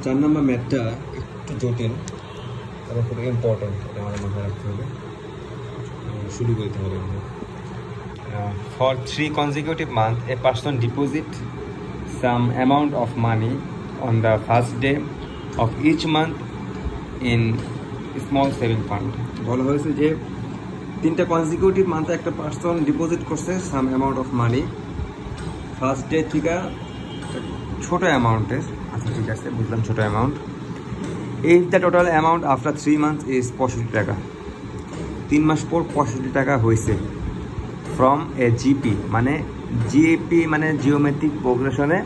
4 নম্বর ম্যাথটা একটু জটিল এবং খুব ইম্পর্টেন্ট, এটা আমাদের মাথায় রাখতে হবে। শুরু করতে হবে। For 3 consecutive months, a person deposit some amount of money on the first day of each month in small saving fund. বলা হয়েছে যে 3টা কনজিকিউটিভ মান্থে একটা পার্সন ডিপোজিট করছে some amount of money first day থেকে, ছোটো অ্যামাউন্টের। আচ্ছা ঠিক আছে, বুঝলাম ছোটো amount. If the total amount after 3 months is 65 টাকা, 3 মাস পর 65 টাকা হয়েছে ফ্রম এ জিপি, মানে জিপি মানে জিওমেট্রিক প্রোগ্রেশনে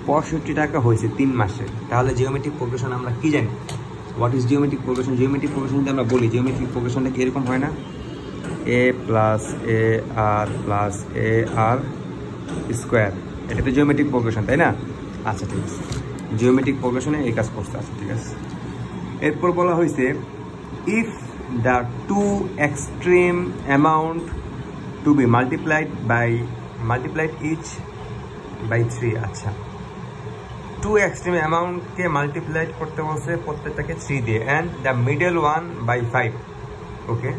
65 টাকা হয়েছে 3 মাসে। তাহলে জিওমেট্রিক প্রোগ্রেশন আমরা কি জানি? What is geometric progression? Geometric progression যদি আমরা বলি, জিওমেট্রিক প্রোগ্রেশনটা কীরকম হয় না? এ প্লাস এ আর প্লাস এ আর স্কোয়ার, এটা তো জিওমেট্রিক প্রোগ্রেশন, তাই না? আচ্ছা ঠিক আছে, জিওমেট্রিক প্রোগ্রেশনে এই কাজ করতে। আচ্ছা ঠিক আছে, এরপর বলা হয়েছে if the two extreme amount to be multiplied each by 3। আচ্ছা, 2 এক্সট্রিম অ্যামাউন্টকে মাল্টিপ্লাইড করতে বলছে প্রত্যেকটাকে 3 দিয়ে, and the middle one by 5। Okay,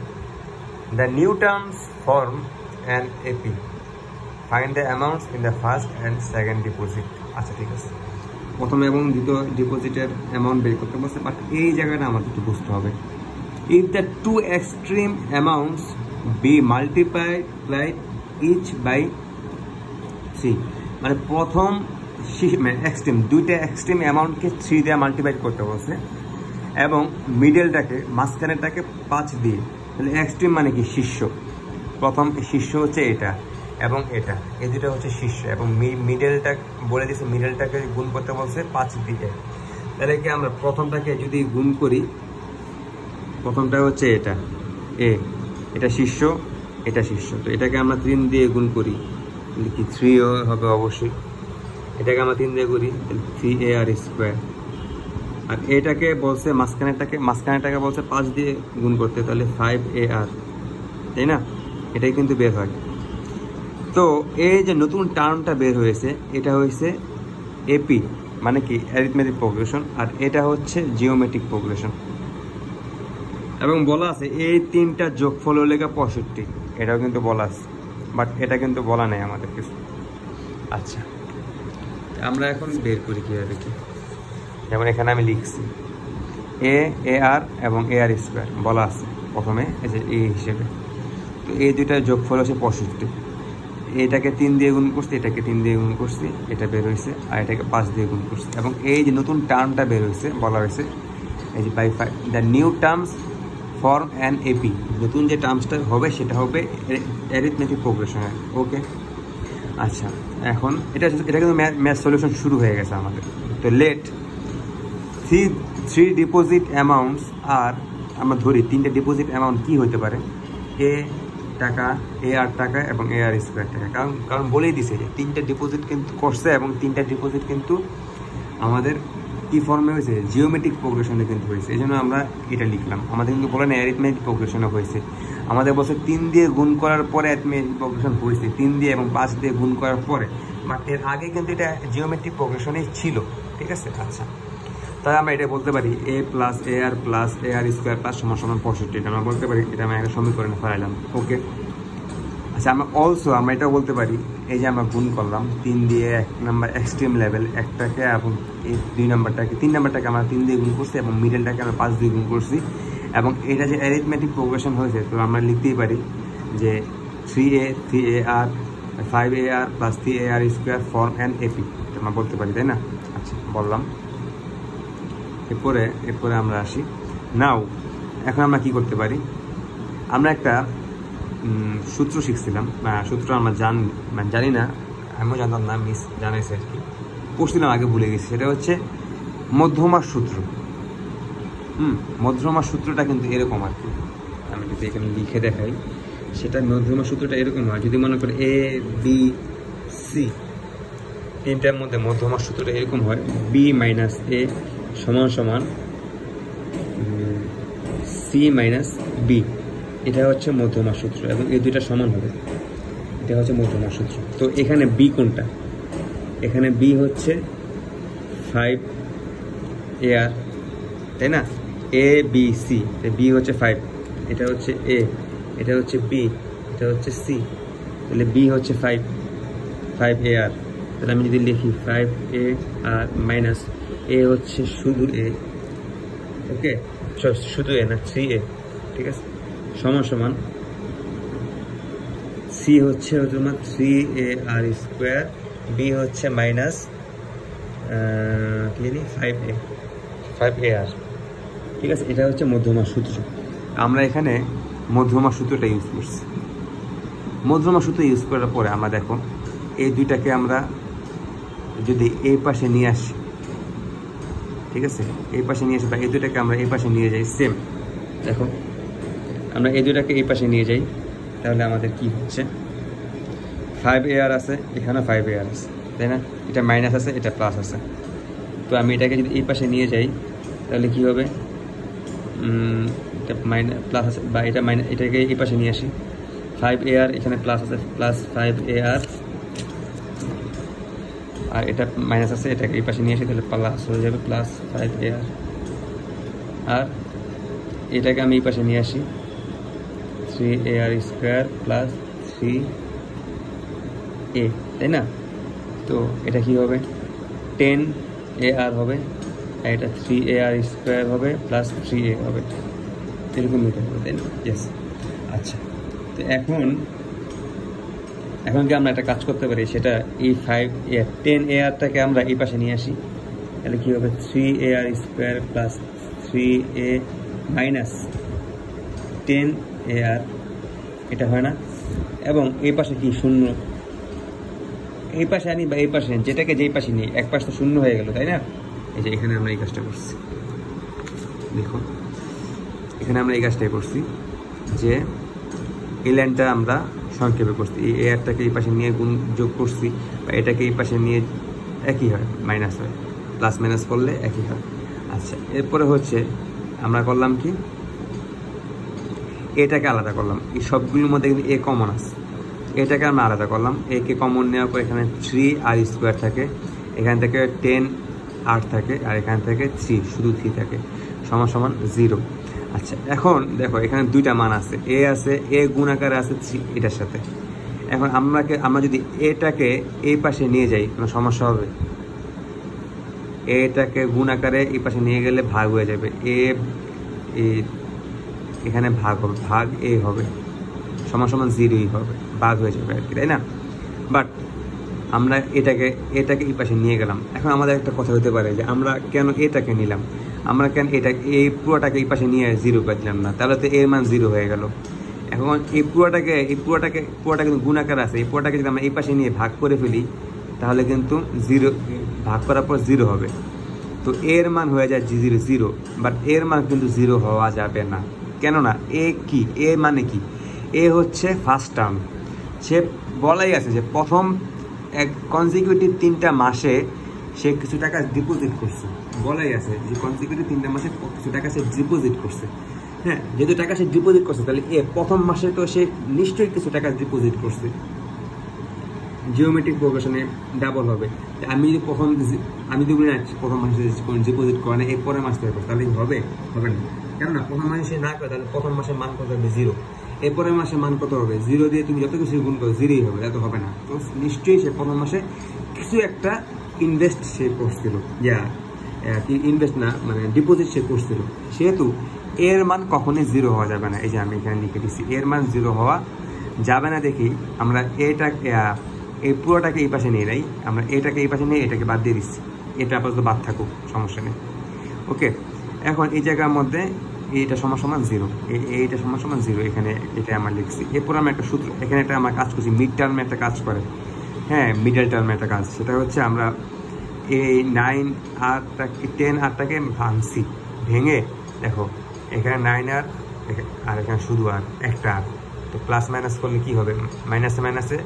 the new terms form and AP, find the amounts in the first and second deposit. আচ্ছা ঠিক আছে, প্রথম এবং দ্বিতীয় ডিপোজিটের অ্যামাউন্ট বের করতে বলছে, বাট এই জায়গাটা আমাদের একটু বুঝতে হবে। If the 2 extreme amounts be multiplied each by 3, মানে প্রথম এক্সট্রিম, 2টা এক্সট্রিম অ্যামাউন্টকে 3 দিয়ে মাল্টিপ্লাইড করতে বলছে, এবং মিডলটাকে মাঝখানেরটাকে 5 দিয়ে। তাহলে এক্সট্রিম মানে কি? শীর্ষ। প্রথম শীর্ষ হচ্ছে এটা এবং এটা, এই দুটো হচ্ছে শীর্ষ, এবং মিডলটা বলে দিয়েছে মিডলটাকে গুণ করতে বলছে 5 দিয়ে। তাহলে কি আমরা প্রথমটাকে যদি গুণ করি, প্রথমটা হচ্ছে এটা এ, এটা শীর্ষ, এটা শীর্ষ, তো এটাকে আমরা 3 দিয়ে গুণ করি, কি 3 হবে অবশ্যই। এটাকে আমরা 3 দিয়ে করি, 3ar স্কোয়ার। আর এটাকে বলছে মাঝখানেরটাকে বলছে 5 দিয়ে গুণ করতে, তাহলে 5ar, তাই না? এটাই কিন্তু বের হয়। তো এই যে নতুন টার্মটা বের হয়েছে, এটা হয়েছে এপি, মানে কি অ্যারিথমেটিক প্রোগ্রেশন, আর এটা হচ্ছে জিওমেট্রিক প্রোগ্রেশন। এবং বলা আছে এই 3টা যোগফল হলে 65, এটাও কিন্তু বলা আছে, বাট এটা কিন্তু বলা নেই আমাদের কিছু। আচ্ছা, আমরা এখন বের করি কীভাবে কি। যেমন এখানে আমি লিখছি আর এবং আর স্কোয়ার বলা আছে প্রথমে, এই যে এ হিসেবে। তো এই দুইটার যোগফল হচ্ছে 65, এটাকে 3 দিয়ে গুণ করছি, এটাকে 3 দিয়ে গুণ করছি, এটা বের হয়েছে, আর এটাকে 5 দিয়ে গুণ করছি। এবং এই যে নতুন টার্মটা বের হয়েছে, বলা হয়েছে এই যে by 5, the new terms form an AP, নতুন যে টার্মসটা হবে সেটা হবে অ্যারিথমেটিক প্রোগ্রেশন। ওকে, আচ্ছা, এখন এটা কিন্তু ম্যাথ সলিউশন শুরু হয়ে গেছে আমাদের। তো লেট 3 ডিপোজিট অ্যামাউন্টস, আর আমরা ধরি 3টা ডিপোজিট অ্যামাউন্ট কী হতে পারে? এ টাকা, আর টাকা এবং আর স্কোয়ার টাকা। কারণ বলেই দিছে যে 3টা ডিপোজিট কিন্তু করছে, এবং 3টা ডিপোজিট কিন্তু আমাদের কি ফর্মে হয়েছে? জিওমেট্রিক প্রোগ্রেশনে কিন্তু হয়েছে, এই জন্য আমরা এটা লিখলাম। আমাদের কিন্তু বলে না অ্যারিথমেটিক প্রোগ্রেশনে হয়েছে, আমাদের বলছে 3 দিয়ে গুণ করার পরে অ্যারিথমেটিক প্রোগ্রেশন হয়েছে, 3 দিয়ে এবং 5 দিয়ে গুণ করার পরে, বাট এর আগে কিন্তু এটা জিওমেট্রিক প্রোগ্রেশনেই ছিল। ঠিক আছে, আচ্ছা, তাই আমরা এটা বলতে পারি এ প্লাস আর স্কোয়ার প্লাস সমান 65, এটা আমরা বলতে পারি। এটা আমি একটা সমীকরণে ফেলাইলাম। ওকে, আচ্ছা, আমরা এটাও বলতে পারি, এই যে আমরা গুণ করলাম 3 দিয়ে 1 নাম্বার এক্সট্রিম লেভেল একটাকে, এবং এই 3 নাম্বারটাকে আমরা 3 দিয়ে গুণ করছি, এবং মিডলটাকে আমরা 5 দিয়ে গুণ করছি, এবং এটা যে অ্যারিথমেটিক প্রোগ্রেশন হয়েছে, তো আমরা লিখতেই পারি যে 3ar 5ar plus 3ar square form an AP, আমরা বলতে পারি, তাই না? আচ্ছা, বললাম। এরপরে আমরা আসি নাও। এখন আমরা কি করতে পারি? আমরা একটা সূত্র শিখছিলাম, সূত্র আমরা জানি না, আমিও জানতাম না, মিস জানাইছে আর কি, পড়ছিলাম আগে, ভুলে গেছি। সেটা হচ্ছে মধ্যমার সূত্র। মধ্যমার সূত্রটা কিন্তু এরকম আর কি, আমি যদি এখানে লিখে দেখাই, সেটা মধ্যমার সূত্রটা এরকম হয়। যদি মনে করি এ বি সি 3টার মধ্যে মধ্যমার সূত্রটা এরকম হয়, বি মাইনাস এ সমান সমান সি মাইনাস বি, এটা হচ্ছে মধ্যমার সূত্র, এবং এই দুইটা সমান হবে, এটা হচ্ছে মধ্যমার সূত্র। তো এখানে বি কোনটা? এখানে বি হচ্ছে 5 এ আর, তাই না? এ বি সি, বি হচ্ছে 5, এটা হচ্ছে এ, এটা হচ্ছে বি, এটা হচ্ছে সি, তাহলে বি হচ্ছে 5 এ আর। তাহলে আমি যদি লিখি 5 এ আর মাইনাস এ হচ্ছে শুধু এ, ওকে, শুধু এ না 3 এ, ঠিক আছে, সমান সমান সি হচ্ছে তোমার 3 এ আর স্কোয়ার, বি হচ্ছে মাইনাস কি জানি 5 এ আর, ঠিক আছে। এটা হচ্ছে মধ্যমা সূত্র। আমরা এখানে মধ্যমা সূত্রটা ইউজ করছি। মধ্যমা সূত্র ইউজ করার পরে আমরা দেখো এই দুইটাকে আমরা যদি এই পাশে নিয়ে আসি, ঠিক আছে, এই পাশে নিয়ে আসি বা এই দুইটাকে আমরা এই পাশে নিয়ে যাই, সেম দেখো আমরা এই দুইটাকে এই পাশে নিয়ে যাই, তাহলে আমাদের কি হচ্ছে 5 এ আর আছে, এখানে 5 এ আর আছে, তাই না? এটা মাইনাস আছে, এটা প্লাস আছে। তো আমি এটাকে যদি এই পাশে নিয়ে যাই তাহলে কি হবে, এটা মাইনাস প্লাস আছে, বা এটা মাইনাস, এটাকে এই পাশে নিয়ে আসি, 5 এ আর এখানে প্লাস আছে, প্লাস 5 এ আর, আর এটা মাইনাস আছে, এটাকে এই পাশে নিয়ে আসি, তাহলে প্লাস হয়ে যাবে, প্লাস 5 এ আর, আর এটাকে আমি এই পাশে নিয়ে আসি 3 এ আর স্কোয়ার প্লাস 3 এ, তাই না? তো এটা কি হবে 10 এ আর হবে, আর এটা 3 এ আর স্কোয়ার হবে প্লাস 3 এ হবে, এরকম নিতে হবে, তাই না? ইয়েস। আচ্ছা, তো এখন কি আমরা একটা কাজ করতে পারি, সেটা এই 10 এ আরটাকে আমরা এই পাশে নিয়ে আসি, তাহলে কি হবে 3 এ আর স্কোয়ার প্লাস 3 এ মাইনাস 10 এ আর, এটা হয় না? এবং এই পাশে কি শূন্য, এই পাশে আনি বা এই পাশে, যেটাকে যেই পাশে নিই, এক পাশ তো শূন্য হয়ে গেল, তাই না? এই যে এখানে আমরা এই কাজটা করছি, দেখো এখানে আমরা এই কাজটাই করছি যে এই লাইনটা আমরা সংক্ষেপে করছি, এই এয়ারটাকে এই পাশে নিয়ে গুণ যোগ করছি, বা এটাকে এই পাশে নিয়ে একই হয়, মাইনাস হয়, প্লাস মাইনাস করলে একই হয়। আচ্ছা, এরপরে হচ্ছে আমরা করলাম কি, এটাকে আলাদা করলাম, এই সবগুলোর মধ্যে কিন্তু এ কমন আছে, এটাকে আমরা আলাদা করলাম, একে কমন নেওয়ার পর এখানে 3 আর স্কোয়ার থাকে, এখান থেকে 10 আর থাকে, আর এখান থেকে 3 শুধু 3 থাকে, সমান সমান 0। আচ্ছা, এখন দেখো এখানে দুইটা মান আছে, এ গুণাকারে আছে 3 এটার সাথে। এখন আমরা যদি এটাকে এই পাশে নিয়ে যাই কোনো সমস্যা হবে? এটাকে গুণাকারে এই পাশে নিয়ে গেলে ভাগ হয়ে যাবে, এখানে ভাগ হবে, ভাগ এ হবে, সমান সমান 0ই হবে, ভাগ হয়ে যাবে আর কি, তাই না? বাট আমরা এটাকে এই পাশে নিয়ে গেলাম। এখন আমাদের একটা কথা হতে পারে যে আমরা কেন এটাকে নিলাম, আমরা কেন এই পুরোটাকে এই পাশে নিয়ে 0 করে দিলাম না, তাহলে তো এর মান 0 হয়ে গেল। এখন এই পুরোটাকে কিন্তু গুণাকার আছে, এই পুরোটাকে যদি আমরা এই পাশে নিয়ে ভাগ করে ফেলি তাহলে কিন্তু 0, ভাগ করার পর 0 হবে, তো এর মান হয়ে যায় 0, বাট এর মান কিন্তু 0 হওয়া যাবে না। কেননা এ কি, এ মানে কি, এ হচ্ছে ফার্স্ট টার্ম, সে বলাই আছে যে প্রথম কনজিকিউটিভ 3টা মাসে সে কিছু টাকা ডিপোজিট করছে, বলাই আছে যে কনজিকিউটিভ 3টা মাসে কিছু টাকা সে ডিপোজিট করছে। হ্যাঁ, যেহেতু টাকা সে ডিপোজিট করছে তাহলে প্রথম মাসে তো সে নিশ্চয়ই কিছু টাকা ডিপোজিট করছে, জিওমেট্রিক প্রোগ্রেশনে ডাবল হবে। আমি যদি বলি না প্রথম মাসে ডিপোজিট করে না, এরপরে মাস থেকে তাহলে হবে না, কেননা প্রথম মাসে সে না করে তাহলে প্রথম মাসে মান কত হবে 0, এরপরে মাসে মান কত হবে 0 দিয়ে তুমি যত কিছু গুণ করো 0ই হবে, এত হবে না। তো নিশ্চয়ই সে প্রথম মাসে কিছু একটা ইনভেস্ট সে করছিল, ইনভেস্ট না মানে ডিপোজিট সে করছিল, সেহেতু এর মান কখনোই 0 হওয়া যাবে না। এই যে আমি এখানে লিখে দিচ্ছি, এর মান 0 হওয়া যাবে না। দেখি আমরা এই পুরোটাকে এই পাশে নিয়ে নেই, আমরা এটাকে এই পাশে নিয়ে এটাকে বাদ দিয়ে দিচ্ছি, এটা আপাতত বাদ থাকুক, সমস্যা নেই। ওকে, এখন এই জায়গার মধ্যে এইটা সমান সমান 0, এইটা সমান সমান 0, এখানে এটা আমরা লিখছি। এরপর আমরা একটা সূত্র এখানে একটা আমরা কাজ করছি, মিড টার্মে একটা কাজ করে, হ্যাঁ মিডল টার্মে একটা কাজ, সেটা হচ্ছে আমরা এই 9 10 আরটাকে ভাঙছি, ভেঙে দেখো এখানে 9 আর এখানে শুধু আর একটা আর, তো প্লাস মাইনাস করলে কি হবে, মাইনাসে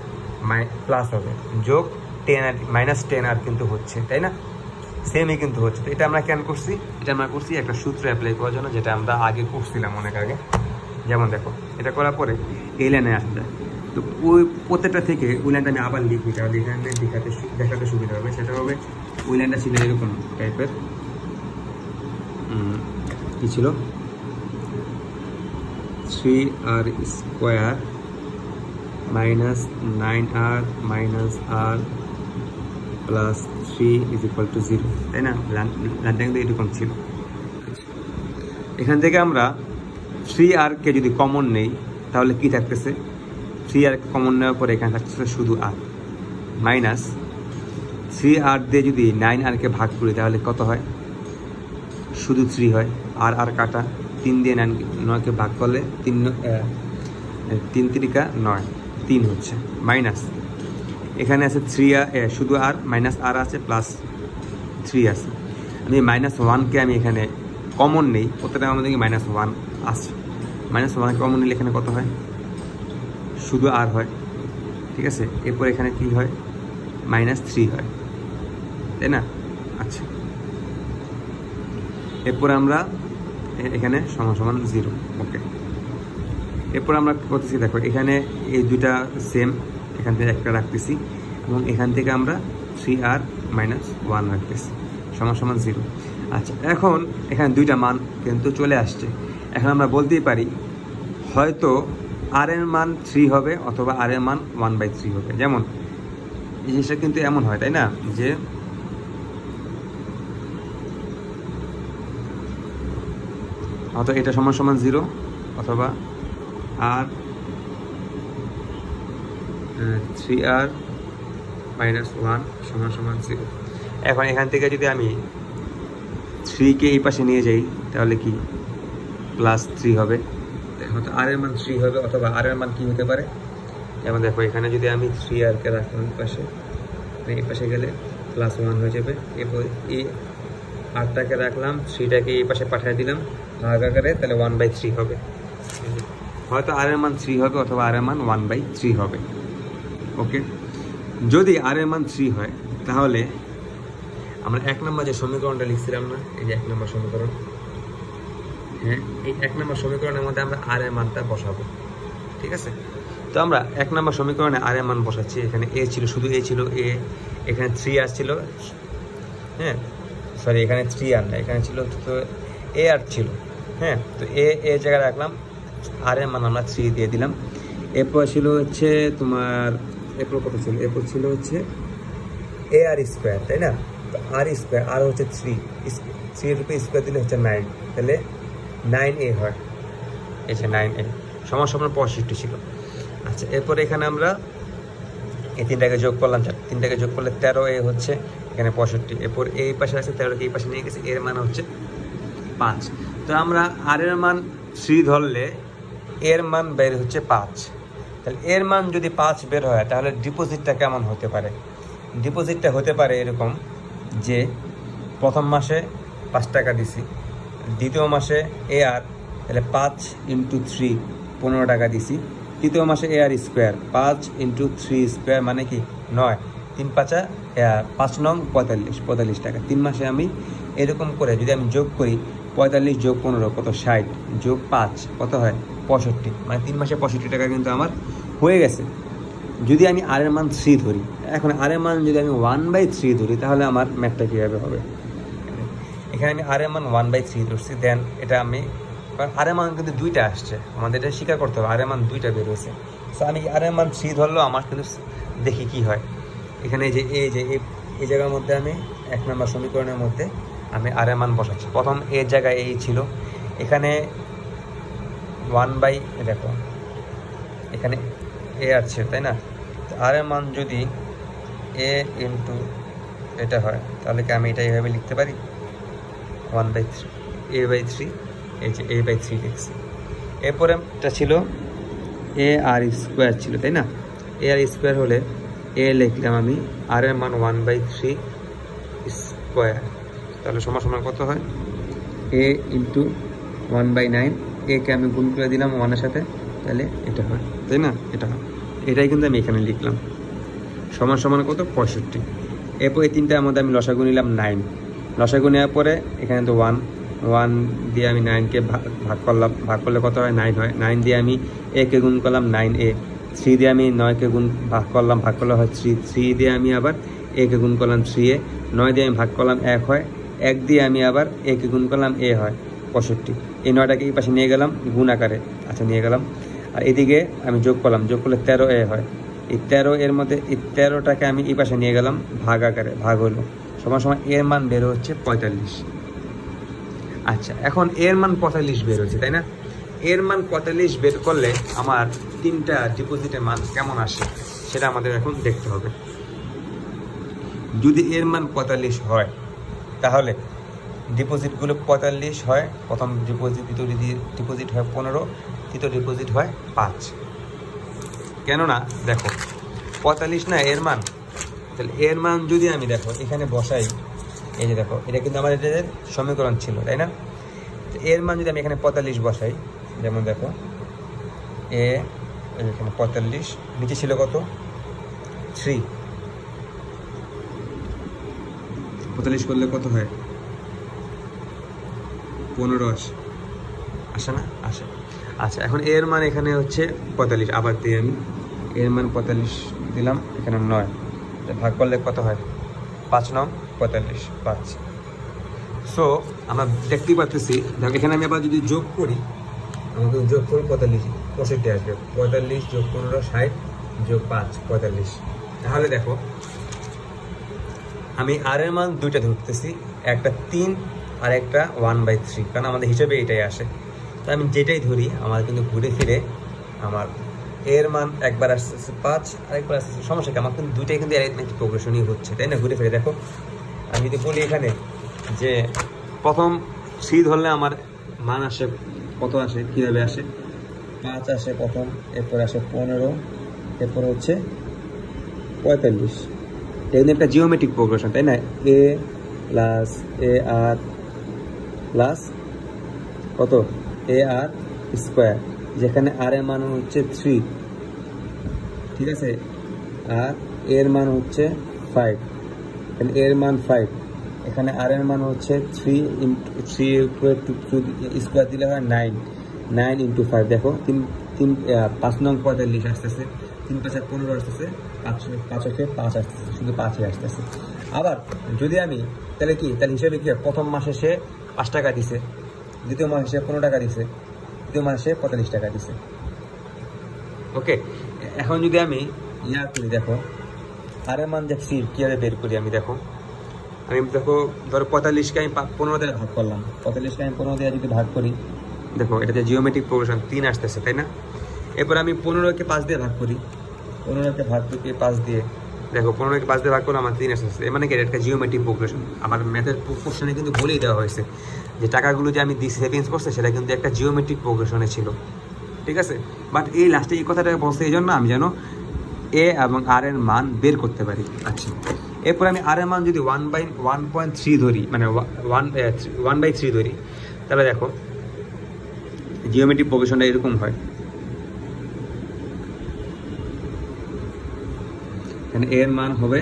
প্লাস হবে, যোগ 10 আর মাইনাস 10 আর কিন্তু হচ্ছে, তাই না? সেমই কিন্তু হচ্ছে। তো এটা আমরা কেন করছি, এটা আমরা করছি একটা সূত্র অ্যাপ্লাই করার জন্য, যেটা আমরা আগে করছিলাম অনেক আগে। যেমন দেখো এটা করার পরে এই লাইনে আসা যায়, তো ওই প্রত্যেকটা থেকে ওই লাইনটা আমি আবার লিখি, তাহলে এখানে দেখাতে সুবিধা হবে। সেটা হবে ওই লাইনটা ছিল এরকম টাইপের, কি ছিল 3r square minus 9r minus r plus 3 is equal to 0, তাই না? লাইনটা কিন্তু এরকম ছিল। এখান থেকে আমরা 3rকে যদি কমন নেই তাহলে কি থাকতেছে, 3r কমন নেওয়ার পরে এখানে থাকতেছে শুধু r মাইনাস 3r দিয়ে যদি 9rকে ভাগ করি তাহলে কত হয়, শুধু 3 হয়, আর কাটা 3 দিয়ে 9কে ভাগ করলে 3 3 9 3 হচ্ছে, মাইনাস এখানে আছে 3r শুধু r মাইনাস r আছে প্লাস 3 আছে। আমি -1কে আমি এখানে কমন নেই, প্রত্যেকটা আমাদের -1 আছে, -1 কমন নিলে এখানে কত হয়, শুধু r হয়, ঠিক আছে? এরপর এখানে কি হয়, -3 হয়, তাই না? আচ্ছা, এরপর আমরা এখানে সমান 0, ওকে। এরপর আমরা করতেছি, দেখো এখানে এই দুইটা সেম, এখান থেকে একটা রাখতেছি এবং এখান থেকে আমরা 3r - 1 রাখতেছি সমান 0। আচ্ছা, এখন এখানে দুইটা মান কিন্তু চলে আসছে। এখন আমরা বলতেই পারি হয়তো r এর মান 3 হবে অথবা r এর মান 1/3 হবে। যেমন এই জিনিসটা কিন্তু এমন হয়, তাই না, যে হয়তো এটা সমান 0 অথবা r 3r - 1 সমান 0। এখন এখান থেকে যদি আমি 3কে এই পাশে নিয়ে যাই তাহলে কি +3 হবে, হয়তো r এর মান 3 হবে অথবা r এর মান কি হতে পারে, যেমন দেখো এখানে যদি আমি 3rকে রাখলাম পাশে, এই পাশে গেলে +1 হয়ে যাবে। এরপর এই rটাকে রাখলাম, 3টাকে এই পাশে পাঠিয়ে দিলাম ভাগ আকারে, তাহলে 1/3 হবে। হয়তো r এর মান 3 হবে অথবা r এর মান 1/3 হবে, ওকে। যদি r এর মান 3 হয় তাহলে আমরা 1 নম্বর যে সমীকরণটা লিখছিলাম না, এই যে 1 নম্বর সমীকরণ, হ্যাঁ, এই 1 নম্বর সমীকরণের মধ্যে আমরা r এর মানটা বসাবো, ঠিক আছে? তো আমরা 1 নম্বর সমীকরণে r এর মান বসাচ্ছি। এখানে a ছিল, শুধু a ছিল, a এখানে 3r ছিল, হ্যাঁ সরি এখানে 3r না, এখানে ছিল তো ar ছিল, হ্যাঁ। তো a জায়গায় রাখলাম, r এর মান আমরা 3 দিয়ে দিলাম। এরপর ছিল হচ্ছে তোমার, এরপর কত ছিল, এরপর ছিল হচ্ছে ar স্কোয়ার, তাই না? তো r স্কোয়ার, r হচ্ছে 3 এর উপরে স্কোয়ার দিলে হচ্ছে 9, তাহলে 9a হয়, এই যে 9a সমান 65 ছিল। আচ্ছা, এরপর এখানে আমরা এই 3টাকে যোগ করলাম, 3টাকে যোগ করলে 13a হচ্ছে, এখানে 65। এরপর এই পাশে আছে 13কে এই পাশে নিয়ে গেছে, এর মান হচ্ছে 5। তো আমরা r এর মান 3 ধরলে এর মান বের হচ্ছে 5, তাহলে এর মান যদি 5 বের হয় তাহলে ডিপোজিটটা কেমন হতে পারে? ডিপোজিটটা হতে পারে এরকম যে প্রথম মাসে 5 টাকা দিছি, দ্বিতীয় মাসে ar, তাহলে 5 × 3 15 টাকা দিছি, তৃতীয় মাসে ar স্কোয়ার 5 × 3 স্কোয়ার মানে কি 9, 3 × 5 নং 45 টাকা। 3 মাসে আমি এরকম করে যদি আমি যোগ করি, 45 যোগ 15 কত, 60 যোগ 5 কত হয় 65, মানে 3 মাসে 65 টাকা কিন্তু আমার হয়ে গেছে। যদি আমি r এর মান 3 ধরি, এখন r এর মান যদি আমি 1/3 ধরি তাহলে আমার ম্যাথটা কীভাবে হবে? এখানে আমি r এর মান 1/3 ধরছি, দেন এটা আমি, কারণ r এর মান কিন্তু 2টা আসছে, আমাদের এটা স্বীকার করতে হবে, r এর মান 2টা বের হয়েছে। সো আমি r এর মান 3 ধরলেও আমার কিন্তু দেখি কি হয়। এখানে এই জায়গার মধ্যে আমি 1 নম্বর সমীকরণের মধ্যে আমি r এর মান বসাচ্ছি। প্রথম এর জায়গায় এই ছিল, এখানে 1/, দেখো এখানে a আছে, তাই না? r এর মান যদি a × এটা হয় তাহলে কি আমি এটা এইভাবে লিখতে পারি, 1/3 a/3, এই যে a/3 লিখছি। এরপরে এটা ছিল ar স্কোয়ার ছিল, তাই না? ar স্কোয়ার হলে a লিখলাম আমি, r এর মান 1/3 স্কোয়ার, তাহলে সমান কত হয়, a × 1/9, কে আমি গুণ করে দিলাম 1 এর সাথে, তাহলে এটা হয়, তাই না? এটা হয়, এটাই কিন্তু আমি এখানে লিখলাম, সমান কত 65। এরপর এই 3টার মধ্যে আমি লসাগু নিলাম 9, লসাগু নেওয়ার পরে এখানে তো 1 দিয়ে আমি 9কে ভাগ করলাম, ভাগ করলে কত হয় 9 হয়। 9 দিয়ে আমি কে গুণ করলাম 9a, 3 দিয়ে আমি 9কে ভাগ করলে হয় 3 দিয়ে আমি আবার কে গুণ করলাম 3a, 9 দিয়ে আমি ভাগ করলাম 1 হয়, 1 দিয়ে আমি আবার এ কে গুণ করলাম, এ হয় 65। এই 9টাকে এই পাশে নিয়ে গেলাম গুণ আকারে, আচ্ছা নিয়ে গেলাম। আর এদিকে আমি যোগ করলাম, যোগ করলে 13 এ হয়। এই 13 এর মধ্যে এই 13টাকে আমি এই পাশে নিয়ে গেলাম ভাগ আকারে, ভাগ হলো সমান সমান এর মান বের হচ্ছে 45। আচ্ছা এখন এর মান 45 বের হচ্ছে, তাই না? এর মান 45 বের করলে আমার 3টা ডিপোজিটের মান কেমন আসে সেটা আমাদের এখন দেখতে হবে। যদি এর মান 45 হয় তাহলে ডিপোজিটগুলো 45 হয়, প্রথম ডিপোজিট, দ্বিতীয় ডিপোজিট হয় 15, তৃতীয় ডিপোজিট হয় 5। কেননা দেখো 45 না এর মান, তাহলে এর মান যদি আমি দেখো এখানে বসাই, এই যে দেখো এটা কিন্তু আমাদের এটাদের সমীকরণ ছিল, তাই না? এর মান যদি আমি এখানে 45 বসাই, যেমন দেখো এখানে 45, নিচে ছিল কত 3, 45 করলে কত হয় 15 আসে না? আসে। আচ্ছা এখন এর মান এখানে হচ্ছে 45, আবার দিই আমি এর মান 45 দিলাম, এখানে 9, ভাগ করলে কত হয় 5 9 45 5। সো আমরা দেখতেই পাচ্ছি, দেখো এখানে আমি আবার যদি যোগ করি, আমাকে যোগ করি 45 65 আসবে, 45 যোগ 15 60 যোগ 5 45। তাহলে দেখো আমি আর এর মান দুইটা ধরতেছি, একটা 3 আর একটা 1/3, কারণ আমাদের হিসেবে এটাই আসে। তো আমি যেটাই ধরি আমার কিন্তু ঘুরে ফিরে আমার এর মান একবার আসতেছে 5 আর একবার আসতেছে, সমস্যা কি আমার কিন্তু দুইটাই কিন্তু অ্যারিথমেটিক প্রোগ্রেশনই হচ্ছে, তাই না? ঘুরে ফিরে দেখো আমি যদি বলি এখানে যে প্রথম 3 ধরলে আমার মান আসে কত, আসে কীভাবে আসে 5 আসে প্রথম, এরপর আসে 15, এরপর হচ্ছে 45। এটা একটা জিওমেট্রিক প্রোগ্রেশন, তাই না? এ প্লাস এ আর প্লাস কত এ আর স্কোয়ার, যেখানে আর এর মান হচ্ছে 3, ঠিক আছে? আর এর মান হচ্ছে 5, এখানে এর মান 5, এখানে আর এর মান হচ্ছে 3 স্কোয়ার দিলে হয় 9, 9 × 5 দেখো 5 নং 45 আসতেছে, 3 5 15 আসতেছে, 5 হচ্ছে 5 আসতেছে, শুধু 5ই আসতেছে। আবার যদি আমি তাহলে কি, তাহলে হিসেবে কি প্রথম মাসে সে 5 টাকা দিছে, দ্বিতীয় মাসে সে 15 টাকা দিছে, তৃতীয় মাসে 45 টাকা দিছে। ওকে, এখন যদি আমি ইয়া করি, দেখো আর এর মান দেখছি কীভাবে বের করি আমি, দেখো ধরো 45কে আমি 15 দিয়ে ভাগ করলাম, 45কে আমি 15 দিয়ে যদি ভাগ করি, দেখো এটাতে জিওমেট্রিক প্রোগ্রেশন 3 আসতেছে, তাই না? এরপর আমি 15কে 5 দিয়ে ভাগ করি, 15কে ভাগ করি 5 দিয়ে, দেখো 15কে 5 দিয়ে ভাগ করলে আমার 3 আসতেছে। এর মানে কি একটা জিওমেট্রিক প্রোগ্রেশন। আমার ম্যাথের কোশ্চেনে কিন্তু বলেই দেওয়া হয়েছে যে টাকাগুলো যে আমি দিচ্ছি সেভিংস করছে সেটা কিন্তু একটা জিওমেট্রিক প্রোগ্রেশনে ছিল, ঠিক আছে? বাট এই লাস্টে এই কথাটা বলছে এই জন্য আমি যেন এ এবং আর এর মান বের করতে পারি। আচ্ছা এরপর আমি আর এর মান যদি 1/3 ধরি, মানে 1/3 ধরি, তাহলে দেখো জিওমেট্রিক প্রোগ্রেশনটা এরকম হয়, এখানে এর মান হবে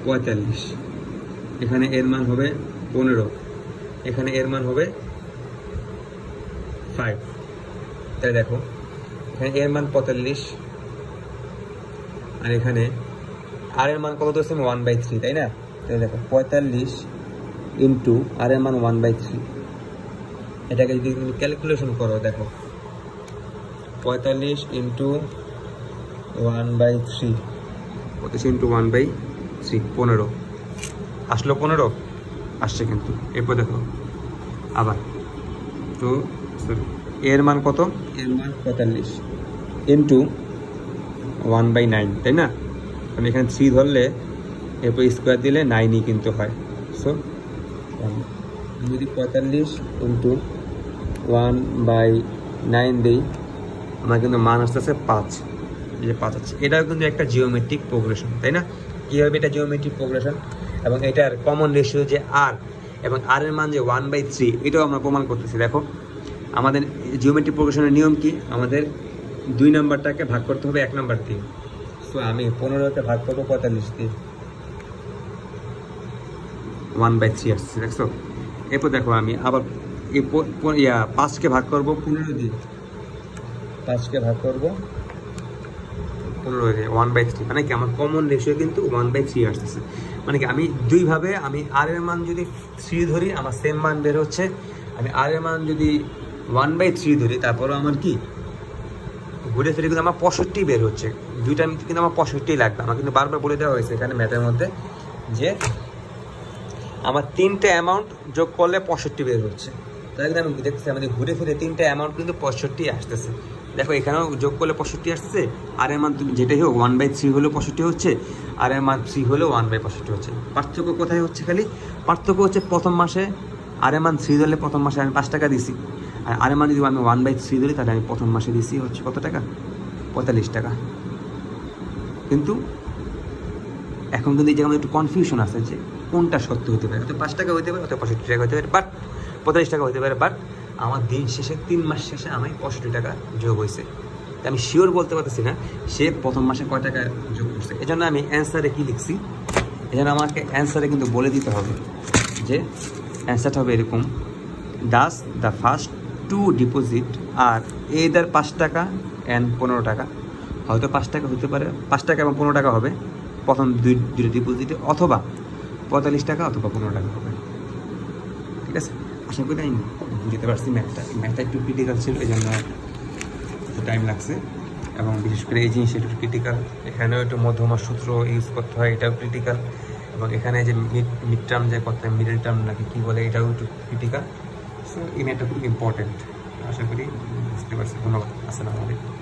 45, এখানে এর মান হবে 15, এখানে এর মান হবে 5, তাই দেখো এখানে এর মান 45 আর এখানে আর এর মান কত ধরছে 1/3, তাই না? তাই দেখো 45 ইন্টু আর এর মান 1/3, এটাকে যদি তুমি ক্যালকুলেশন করো, দেখো 45 ইন্টু 1/3, 45 ইন্টু 1/3 15 আসলো, 15 আসছে কিন্তু। এরপর দেখো আবার তো এর মান কত, এর মান 45 ইন্টু 1/9, তাই না? কারণ এখানে 3 ধরলে এরপর স্কোয়ার দিলে 9ই কিন্তু হয়। সো যদি 45 ইন্টু 1/9 দিই, আমার কিন্তু মান আসতেছে 5, এই যে 5 আছে। এটাও কিন্তু একটা জিওমেট্রিক প্রোগ্রেশন, তাই না? কী হবে এটা জিওমেট্রিক প্রোগ্রেশন, এবং এটার কমন রেশিও যে আর, এবং আর এর মান যে 1/3, এটাও আমরা প্রমাণ করতেছি। দেখো আমাদের জিওমেট্রিক প্রোগ্রেশনের নিয়ম কি, আমাদের 2 নাম্বারটাকে ভাগ করতে হবে 1 নাম্বার দিয়ে। সো আমি 15কে ভাগ করবো 45 দিয়ে, 1/3 আসছে, দেখছো? এরপর দেখো আমি আবার 5কে ভাগ করবো 15 দিয়ে, 5কে ভাগ করবো 15 1/3, মানে কি আমার কমন রেশিও কিন্তু 1/3 আসতেছে। মানে কি আমি দুইভাবে আমি আর এর মান যদি 3 ধরি আমার সেম মান বের হচ্ছে, আমি আর এর মান যদি 1/3 ধরি তারপরও আমার কি ঘুরে ফিরে কিন্তু আমার 65 বের হচ্ছে। দুইটা কিন্তু আমার 65 লাগবে। আমার কিন্তু বারবার বলে দেওয়া হয়েছে এখানে ম্যাথের মধ্যে যে আমার 3টে অ্যামাউন্ট যোগ করলে 65 বের হচ্ছে। তাহলে কিন্তু আমি দেখতেছি আমাদের ঘুরে ফিরে 3টে অ্যামাউন্ট কিন্তু 65 আসতেছে। দেখো এখানেও যোগ করলে 65 আসছে, আর এর মান তুমি যেটাই হোক 1/3 হলেও 65 হচ্ছে, আর এর মান 3 হলেও 1/65 হচ্ছে। পার্থক্য কোথায় হচ্ছে? খালি পার্থক্য হচ্ছে প্রথম মাসে আর এর মান 3 ধরলে প্রথম মাসে আমি 5 টাকা দিছি, আর আর এর মান যদি আমি 1/3 ধরি তাহলে আমি প্রথম মাসে দিছি হচ্ছে কত টাকা? 45 টাকা। কিন্তু এখন কিন্তু এই জায়গায় একটু কনফিউশন আছে যে কোনটা সত্য হতে পারে, হয়তো 5 টাকা হতে পারে, হয়তো 65 টাকা হতে পারে, বাট 45 টাকা হতে পারে, বাট আমার দিন শেষে 3 মাস শেষে আমি 65 টাকা যোগ হয়েছে। আমি শিওর বলতে পারতেছি না সে প্রথম মাসে কয় টাকা যোগ করছে। এই জন্য আমি অ্যান্সারে কি লিখছি, এই জন্য আমাকে অ্যান্সারে কিন্তু বলে দিতে হবে যে অ্যান্সারটা হবে এরকম: does the first 2 deposit R either 5 টাকা অ্যান্ড 15 টাকা। হয়তো 5 টাকা হতে পারে, 5 টাকা এবং 15 টাকা হবে প্রথম দুটো ডিপোজিটে, অথবা 45 টাকা অথবা 15 টাকা হবে। ঠিক আছে, আশা করি আমি বুঝতে পারছি। ম্যাথটা একটু ক্রিটিক্যাল ছিল, এই জন্য একটু টাইম লাগছে, এবং বিশেষ করে এই জিনিসটা একটু ক্রিটিক্যাল। এখানেও একটু মধ্যমার সূত্র ইউজ করতে হয়, এটাও ক্রিটিক্যাল, এবং এখানে যে মিড টার্ম যে করতে হয়, মিডল টার্ম নাকি কী বলে, এটাও একটু ক্রিটিক্যাল। সো এই ম্যাথটা খুব ইম্পর্টেন্ট। আশা করি বুঝতে পারছি। ধন্যবাদ। আসসালামু আলাইকুম।